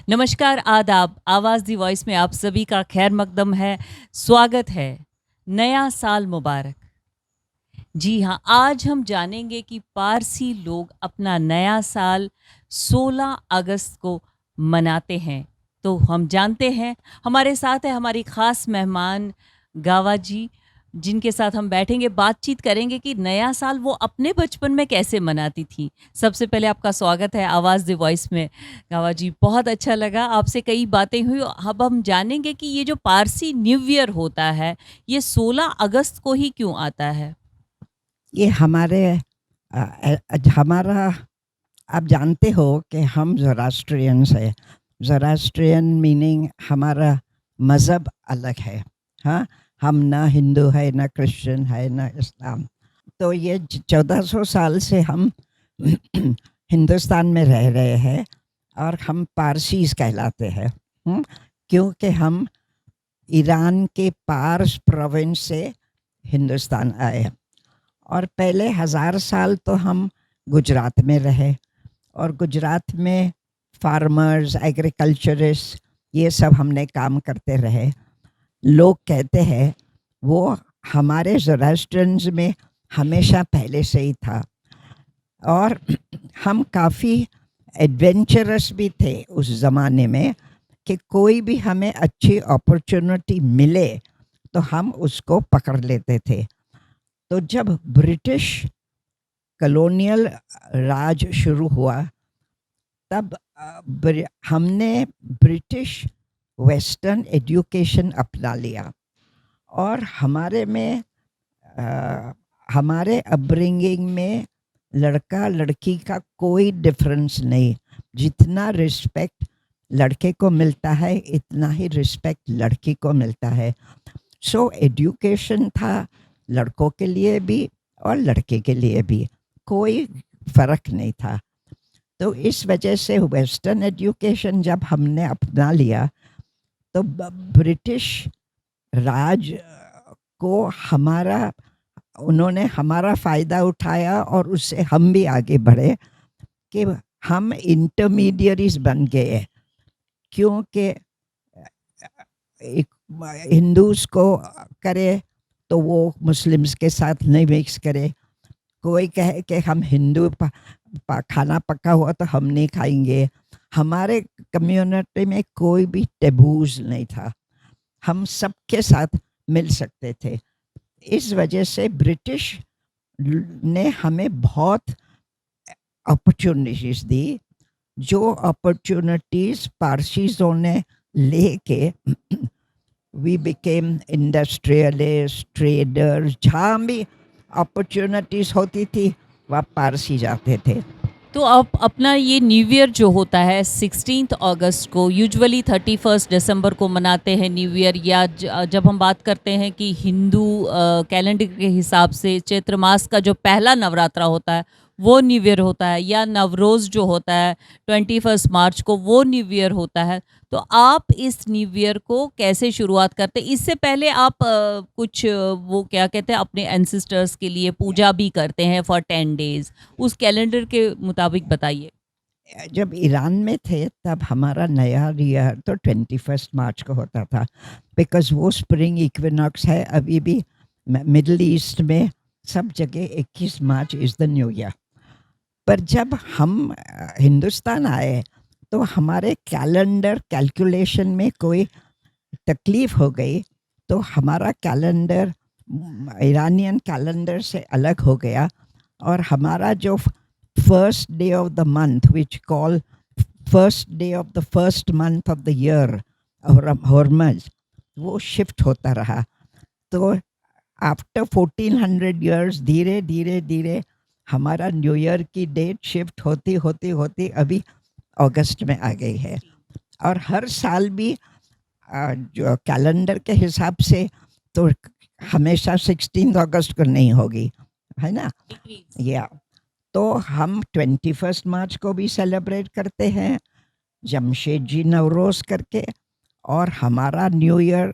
नमस्कार, आदाब। आवाज़ दी वॉइस में आप सभी का खैर मकदम है, स्वागत है। नया साल मुबारक। जी हाँ, आज हम जानेंगे कि पारसी लोग अपना नया साल 16 अगस्त को मनाते हैं। तो हम जानते हैं, हमारे साथ है हमारी ख़ास मेहमान गावा जी, जिनके साथ हम बैठेंगे, बातचीत करेंगे कि नया साल वो अपने बचपन में कैसे मनाती थीं। सबसे पहले आपका स्वागत है आवाज़ द वॉइस में। गावा जी, बहुत अच्छा लगा, आपसे कई बातें हुई। अब हम जानेंगे कि ये जो पारसी न्यू ईयर होता है, ये 16 अगस्त को ही क्यों आता है? ये हमारा आप जानते हो कि हम ज़ोरास्ट्रियंस है। ज़ोरास्ट्रियन मीनिंग हमारा मज़हब अलग है। हाँ, हम ना हिंदू है, ना क्रिश्चियन है, ना इस्लाम। तो ये 1400 साल से हम हिंदुस्तान में रह रहे हैं और हम पारसीज कहलाते हैं। क्योंकि हम ईरान के पार्स प्रोविंस से हिंदुस्तान आए और पहले 1000 साल तो हम गुजरात में रहे और गुजरात में फार्मर्स, एग्रीकल्चरिस्ट, ये सब हमने काम करते रहे। लोग कहते हैं वो हमारे ज़ोरास्ट्रियंस में हमेशा पहले से ही था और हम काफ़ी एडवेंचरस भी थे उस ज़माने में कि कोई भी हमें अच्छी अपॉर्चुनिटी मिले तो हम उसको पकड़ लेते थे। तो जब ब्रिटिश कॉलोनियल राज शुरू हुआ तब हमने ब्रिटिश वेस्टर्न एजुकेशन अपना लिया और हमारे अपब्रिंगिंग में लड़का लड़की का कोई डिफरेंस नहीं। जितना रिस्पेक्ट लड़के को मिलता है इतना ही रिस्पेक्ट लड़की को मिलता है। सो एजुकेशन था लड़कों के लिए भी और लड़के के लिए भी, कोई फ़र्क नहीं था। तो इस वजह से वेस्टर्न एजुकेशन जब हमने अपना लिया तो ब्रिटिश राज को उन्होंने हमारा फ़ायदा उठाया और उससे हम भी आगे बढ़े कि हम इंटरमीडियरीज बन गए। क्योंकि एक हिंदूज को करे तो वो मुस्लिम्स के साथ नहीं मिक्स करे। कोई कहे कि हम हिंदू खाना पका हुआ तो हम नहीं खाएंगे। हमारे कम्युनिटी में कोई भी टैबूज नहीं था, हम सबके साथ मिल सकते थे। इस वजह से ब्रिटिश ने हमें बहुत अपॉर्चुनिटीज दी, जो अपॉर्चुनिटीज पारसीज़ों ने लेके वी बिकेम इंडस्ट्रियलिस्ट, ट्रेडर्स। जहाँ भी अपॉर्चुनिटीज होती थी वहाँ पारसी जाते थे। तो अब अपना ये न्यू ईयर जो होता है 16 अगस्त को, यूजुअली 31 दिसंबर को मनाते हैं न्यू ईयर, या जब हम बात करते हैं कि हिंदू कैलेंडर के हिसाब से चैत्र मास का जो पहला नवरात्रा होता है वो न्यू ईयर होता है, या नवरोज़ जो होता है 21 मार्च को वो न्यू ईयर होता है। तो आप इस न्यू ईयर को कैसे शुरुआत करते हैं? इससे पहले आप कुछ वो क्या कहते हैं, अपने एंसेस्टर्स के लिए पूजा भी करते हैं फॉर 10 डेज़, उस कैलेंडर के मुताबिक बताइए। जब ईरान में थे तब हमारा नया ईयर तो 21 मार्च को होता था, बिकॉज वो स्प्रिंग इक्विनॉक्स है। अभी भी मिडल ईस्ट में सब जगह 21 मार्च इज़ द न्यू ईयर। पर जब हम हिंदुस्तान आए तो हमारे कैलेंडर कैलकुलेशन में कोई तकलीफ हो गई, तो हमारा कैलेंडर ईरानियन कैलेंडर से अलग हो गया और हमारा जो first day of the month which call first day of the first month of the year हॉर्मज, वो शिफ्ट होता रहा। तो आफ्टर 1400 ईयर्स धीरे धीरे धीरे हमारा न्यू ईयर की डेट शिफ्ट होती होती होती अभी अगस्त में आ गई है। और हर साल भी जो कैलेंडर के हिसाब से तो हमेशा 16 अगस्त को नहीं होगी, है ना। या तो हम 21 मार्च को भी सेलिब्रेट करते हैं जमशेद जी नवरोज़ करके, और हमारा न्यू ईयर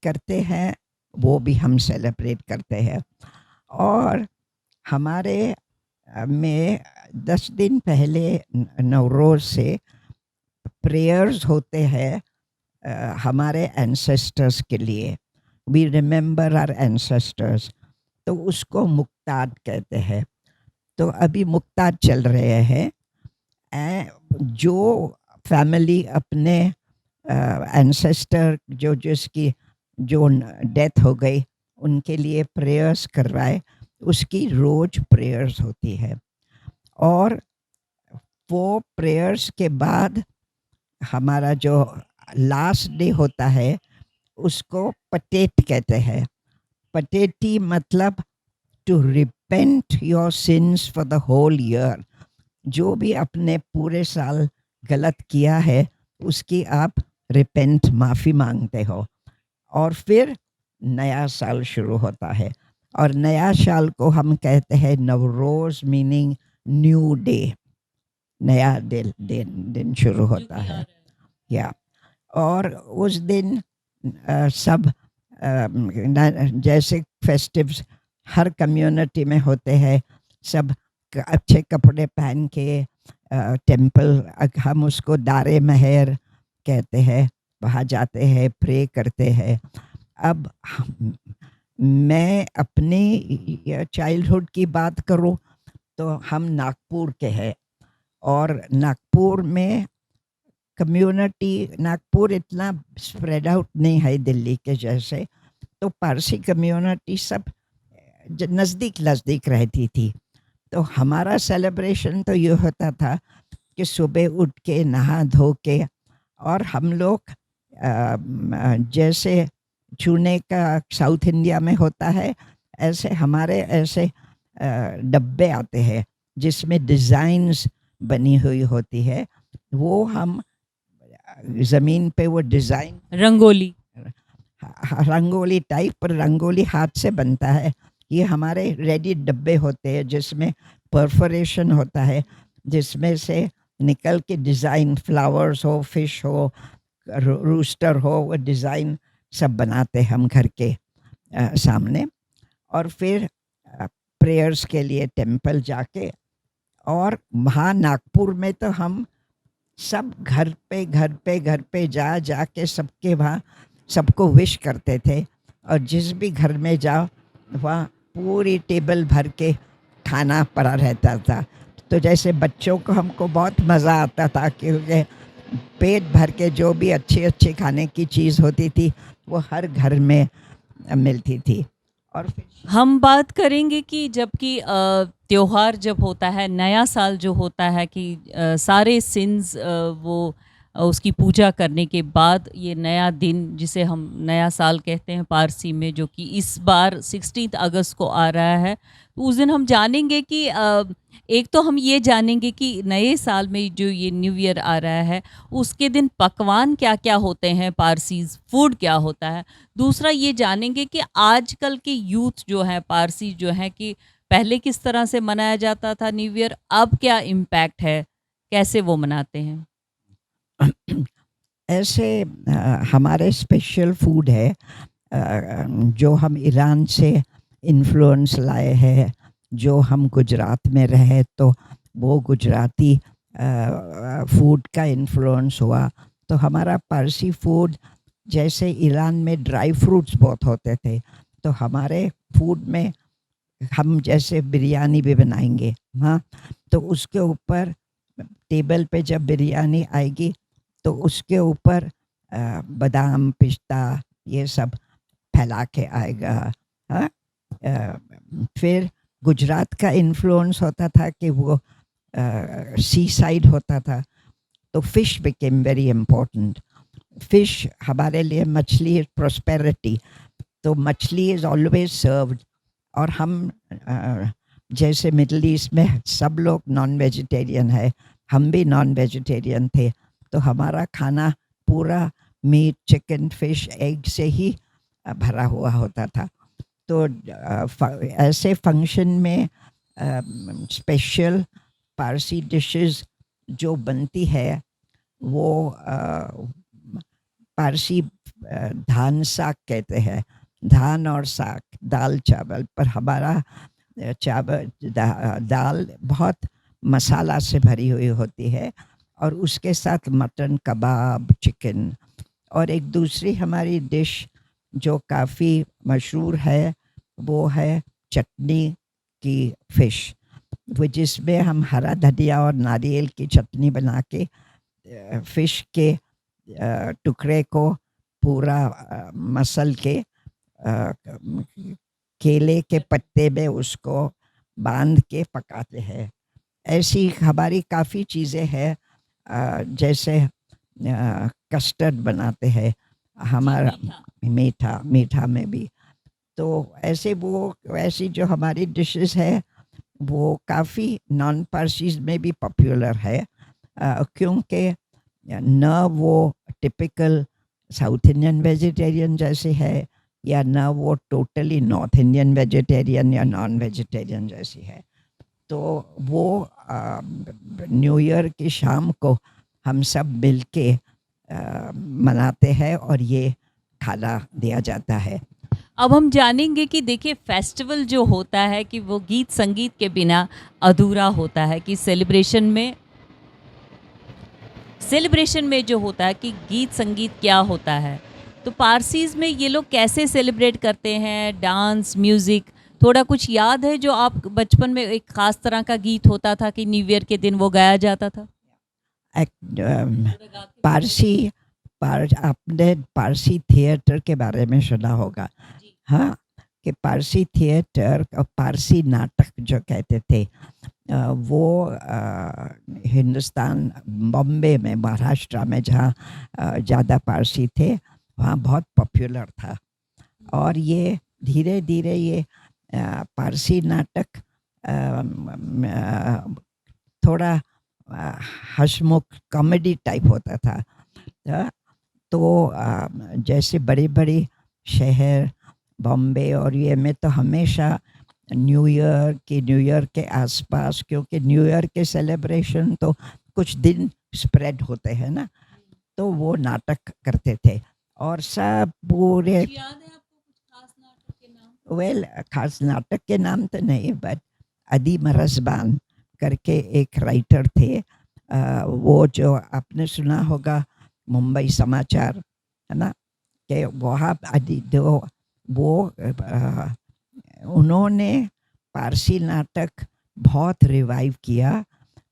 करते हैं वो भी हम सेलिब्रेट करते हैं। और हमारे में 10 दिन पहले नवरोज़ से प्रेयर्स होते हैं हमारे एंसेस्टर्स के लिए, वी रिमेंबर आवर एंसेस्टर्स, तो उसको मुक्ताद कहते हैं। तो अभी मुक्ताद चल रहे हैं। जो फैमिली अपने एंसेस्टर जिसकी जो डेथ हो गई उनके लिए प्रेयर्स करवाए, उसकी रोज प्रेयर्स होती है। और वो प्रेयर्स के बाद हमारा जो लास्ट डे होता है उसको पटेट कहते हैं। पटेटी मतलब to repent your sins for the whole year. जो भी अपने पूरे साल गलत किया है उसकी आप रिपेंट, माफ़ी मांगते हो, और फिर नया साल शुरू होता है। और नया साल को हम कहते हैं नवरोज, मीनिंग न्यू डे, नया दिन शुरू होता है। या और उस दिन सब जैसे फेस्टिव्स हर कम्युनिटी में होते हैं, सब अच्छे कपड़े पहन के टेंपल, हम उसको दारे महर कहते हैं, वहाँ जाते हैं, प्रे करते हैं। अब मैं अपनी चाइल्डहुड की बात करूँ तो हम नागपुर के हैं, और नागपुर में कम्युनिटी, नागपुर इतना स्प्रेड आउट नहीं है दिल्ली के जैसे, तो पारसी कम्युनिटी सब नज़दीक नज़दीक रहती थी। तो हमारा सेलिब्रेशन तो ये होता था कि सुबह उठ के नहा धो के, और हम लोग जैसे चूने का साउथ इंडिया में होता है, ऐसे हमारे ऐसे डब्बे आते हैं जिसमें डिज़ाइंस बनी हुई होती है। वो हम ज़मीन पे वो डिज़ाइन, रंगोली टाइप, पर रंगोली हाथ से बनता है। ये हमारे रेडी डब्बे होते हैं जिसमें परफोरेशन होता है, जिसमें से निकल के डिज़ाइन, फ्लावर्स हो, फिश हो, रूस्टर हो, वो डिज़ाइन सब बनाते हैं हम घर के सामने। और फिर प्रेयर्स के लिए टेंपल जाके, और वहाँ नागपुर में तो हम सब घर पे जा के सबके वहाँ सबको विश करते थे। और जिस भी घर में जाओ वहाँ पूरी टेबल भर के खाना पड़ा रहता था। तो जैसे बच्चों को हमको बहुत मज़ा आता था, क्योंकि पेट भर के जो भी अच्छी अच्छी खाने की चीज़ होती थी वो हर घर में मिलती थी। और फिर हम बात करेंगे कि जबकि त्योहार जब होता है, नया साल जो होता है, कि सारे सिंस वो उसकी पूजा करने के बाद ये नया दिन जिसे हम नया साल कहते हैं पारसी में, जो कि इस बार 16 अगस्त को आ रहा है, तो उस दिन हम जानेंगे कि एक तो हम ये जानेंगे कि नए साल में जो ये न्यू ईयर आ रहा है उसके दिन पकवान क्या क्या होते हैं, पारसीज फूड क्या होता है। दूसरा ये जानेंगे कि आजकल के यूथ जो है पारसी जो है, कि पहले किस तरह से मनाया जाता था न्यू ईयर, अब क्या इम्पैक्ट है, कैसे वो मनाते हैं। ऐसे हमारे स्पेशल फूड है जो हम ईरान से इन्फ्लुएंस लाए हैं। जो हम गुजरात में रहे तो वो गुजराती फूड का इन्फ्लुएंस हुआ। तो हमारा पारसी फूड, जैसे ईरान में ड्राई फ्रूट्स बहुत होते थे, तो हमारे फूड में हम जैसे बिरयानी भी बनाएंगे, हाँ, तो उसके ऊपर टेबल पे जब बिरयानी आएगी तो उसके ऊपर बादाम, पिस्ता, ये सब फैला के आएगा। हाँ, फिर गुजरात का इन्फ्लुएंस होता था कि वो सी साइड होता था, तो fish became very important. Fish हमारे लिए, मछली इज प्रॉस्पेरिटी, तो मछली इज़ ऑलवेज सर्व्ड। और हम जैसे मिडल ईस्ट में सब लोग नॉन वेजिटेरियन है, हम भी नॉन वेजिटेरियन थे, तो हमारा खाना पूरा मीट, चिकन, फिश, एग से ही भरा हुआ होता था। तो ऐसे फंक्शन में स्पेशल पारसी डिशेस जो बनती है वो पारसी धान साग कहते हैं, धान और साग, दाल चावल। पर हमारा चावल दाल बहुत मसाला से भरी हुई होती है, और उसके साथ मटन कबाब, चिकन। और एक दूसरी हमारी डिश जो काफ़ी मशहूर है वो है चटनी की फ़िश, वो जिसमें हम हरा धनिया और नारियल की चटनी बना के फ़िश के टुकड़े को पूरा मसल के केले के पत्ते में उसको बांध के पकाते हैं। ऐसी हमारी काफ़ी चीज़ें हैं, जैसे कस्टर्ड बनाते हैं हमारा, मीठा मीठा में भी। तो ऐसे वो ऐसी जो हमारी डिशेस है वो काफ़ी नॉन पारसीज में भी पॉपुलर है, क्योंकि न वो टिपिकल साउथ इंडियन वेजिटेरियन जैसे है या न वो टोटली नॉर्थ इंडियन वेजिटेरियन या नॉन वेजिटेरियन जैसी है। तो वो न्यू ईयर की शाम को हम सब मिल के मनाते हैं और ये खाना दिया जाता है। अब हम जानेंगे कि देखिए फेस्टिवल जो होता है कि वो गीत संगीत के बिना अधूरा होता है, कि सेलिब्रेशन में जो होता है कि गीत संगीत क्या होता है। तो पारसीज में ये लोग कैसे सेलिब्रेट करते हैं, डांस, म्यूज़िक, थोड़ा कुछ याद है जो आप बचपन में एक ख़ास तरह का गीत होता था कि न्यू ईयर के दिन वो गाया जाता था? पारसी आपने पारसी थिएटर के बारे में सुना होगा। हाँ, कि पारसी थिएटर और पारसी नाटक जो कहते थे, वो हिंदुस्तान बॉम्बे में, महाराष्ट्र में जहाँ ज़्यादा पारसी थे वहाँ बहुत पॉपुलर था। और ये धीरे धीरे ये पारसी नाटक थोड़ा हंसमुख कॉमेडी टाइप होता था। तो जैसे बड़ी बड़ी शहर बॉम्बे और ये में तो हमेशा न्यू ईयर के आसपास, क्योंकि न्यू ईयर के सेलिब्रेशन तो कुछ दिन स्प्रेड होते हैं ना, तो वो नाटक करते थे और सब पूरे। याद है आपको कुछ खास नाटक के नाम? वेल, खास नाटक के नाम तो नहीं, बट अदी मरज़बान करके एक राइटर थे, वो जो आपने सुना होगा मुंबई समाचार, है ना, कि वहाँ अदी दो वो उन्होंने पारसी नाटक बहुत रिवाइव किया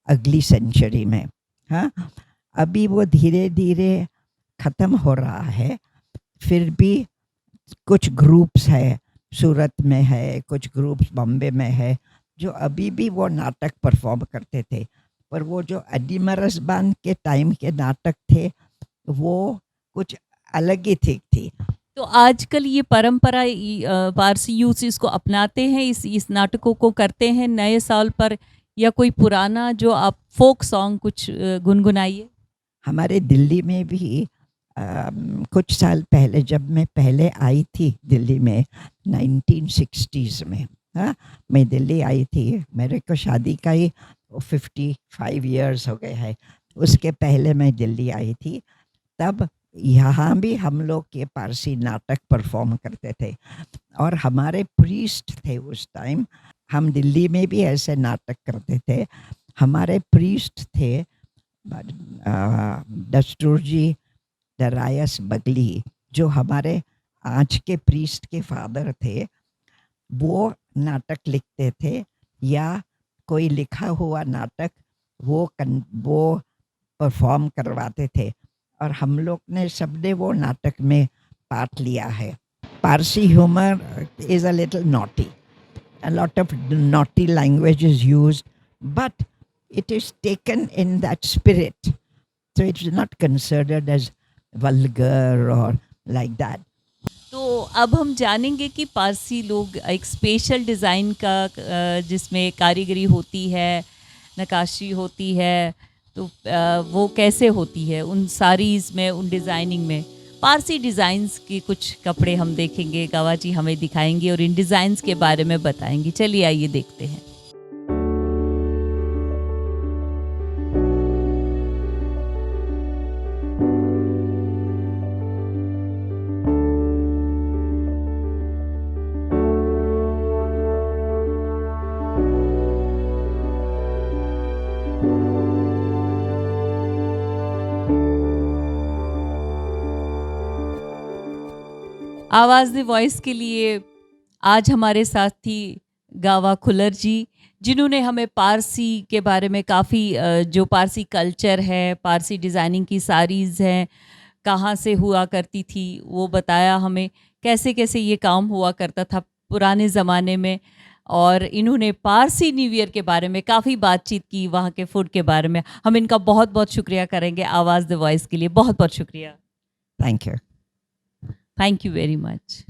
अगली सेंचुरी में। हाँ, अभी वो धीरे धीरे ख़त्म हो रहा है, फिर भी कुछ ग्रुप्स है, सूरत में है, कुछ ग्रुप्स बॉम्बे में है जो अभी भी वो नाटक परफॉर्म करते थे। पर वो जो अदी मरज़बान के टाइम के नाटक थे वो कुछ अलग ही थी। तो आजकल ये परंपरा पारसी यूथ इसको अपनाते हैं, इस नाटकों को करते हैं नए साल पर, या कोई पुराना जो आप फोक सॉन्ग कुछ गुनगुनाइए? हमारे दिल्ली में भी कुछ साल पहले, जब मैं पहले आई थी दिल्ली में 1960s में, हाँ, मैं दिल्ली आई थी, मेरे को शादी का ही 55 इयर्स हो गए हैं। उसके पहले मैं दिल्ली आई थी, तब यहाँ भी हम लोग ये पारसी नाटक परफॉर्म करते थे और हमारे प्रीस्ट थे उस टाइम। हम दिल्ली में भी ऐसे नाटक करते थे। हमारे प्रीस्ट थे दस्तूर जी दरायस बगली, जो हमारे आज के प्रीस्ट के फादर थे। वो नाटक लिखते थे या कोई लिखा हुआ नाटक वो परफॉर्म करवाते थे और हम लोग ने सबने वो नाटक में पार्ट लिया है। Parsi humour is a little naughty, a lot of naughty language is used, but it is taken in that spirit, so it's not considered as vulgar or like that. तो अब हम जानेंगे कि पारसी लोग एक स्पेशल डिज़ाइन का जिसमें कारीगरी होती है, नक्काशी होती है, तो वो कैसे होती है उन साड़ीज़ में, उन डिज़ाइनिंग में। पारसी डिज़ाइंस के कुछ कपड़े हम देखेंगे, गवा जी हमें दिखाएंगे और इन डिज़ाइंस के बारे में बताएंगे। चलिए आइए देखते हैं। आवाज़ द वॉइस के लिए आज हमारे साथ थी गावा खुलर जी, जिन्होंने हमें पारसी के बारे में काफ़ी जो पारसी कल्चर है, पारसी डिज़ाइनिंग की साड़ीज़ हैं, कहाँ से हुआ करती थी, वो बताया हमें कैसे कैसे ये काम हुआ करता था पुराने ज़माने में। और इन्होंने पारसी न्यू ईयर के बारे में काफ़ी बातचीत की, वहाँ के फूड के बारे में। हम इनका बहुत बहुत शुक्रिया करेंगे आवाज़ द वॉइस के लिए। बहुत बहुत शुक्रिया। Thank you. Thank you very much.